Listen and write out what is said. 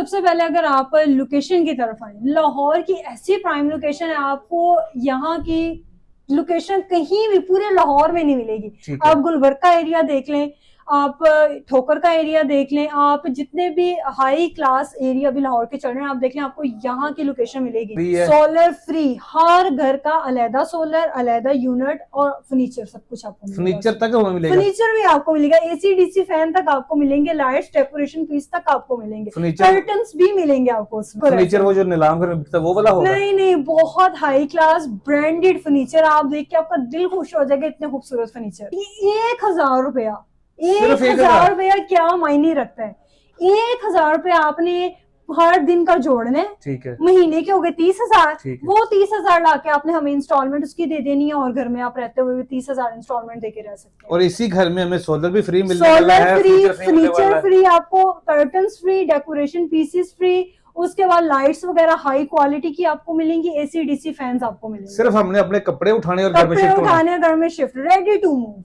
सबसे पहले अगर आप लोकेशन की तरफ आए, लाहौर की ऐसी प्राइम लोकेशन है, आपको यहाँ की लोकेशन कहीं भी पूरे लाहौर में नहीं मिलेगी। आप गुलबर्ग का एरिया देख लें, आप ठोकर का एरिया देख लें, आप जितने भी हाई क्लास एरिया भी लाहौर के चल रहे हैं आप देख लें, आपको यहाँ की लोकेशन मिलेगी। सोलर फ्री, हर घर का अलहदा सोलर, अलहदा यूनिट और फर्नीचर, सब कुछ आपको मिलेगा। फर्नीचर तक मिलेगा, फर्नीचर भी आपको मिलेगा, एसी डीसी फैन तक आपको मिलेंगे, लाइट्स डेकोरेशन पीस तक आपको मिलेंगे, कर्टन्स भी मिलेंगे आपको। फर्नीचर वो जो नीलाम कर बिकता है वो वाला होगा? नहीं, बहुत हाई क्लास ब्रांडेड फर्नीचर, आप देख के आपका दिल खुश हो जाएगा, इतने खूबसूरत फर्नीचर। 1000 रुपया, 1000 रुपया क्या मायने रखता है? 1000 रुपया आपने हर दिन का जोड़ना है, ठीक है, महीने के हो गए 30,000, वो 30,000 लाके आपने हमें इंस्टॉलमेंट उसकी दे देनी है, और घर में आप रहते हुए 30,000 इंस्टॉलमेंट देके रह सकते हैं। और इसी घर में हमें सोलर भी फ्री मिलने वाला है, सोलर फ्री, फर्नीचर फ्री, आपको curtains free, decoration pieces free, उसके बाद लाइट्स वगैरह हाई क्वालिटी की आपको मिलेंगी, एसी डीसी फैंस आपको मिलेंगे। सिर्फ हमने अपने कपड़े उठाने और घर में शिफ्ट रेडी टू मूव।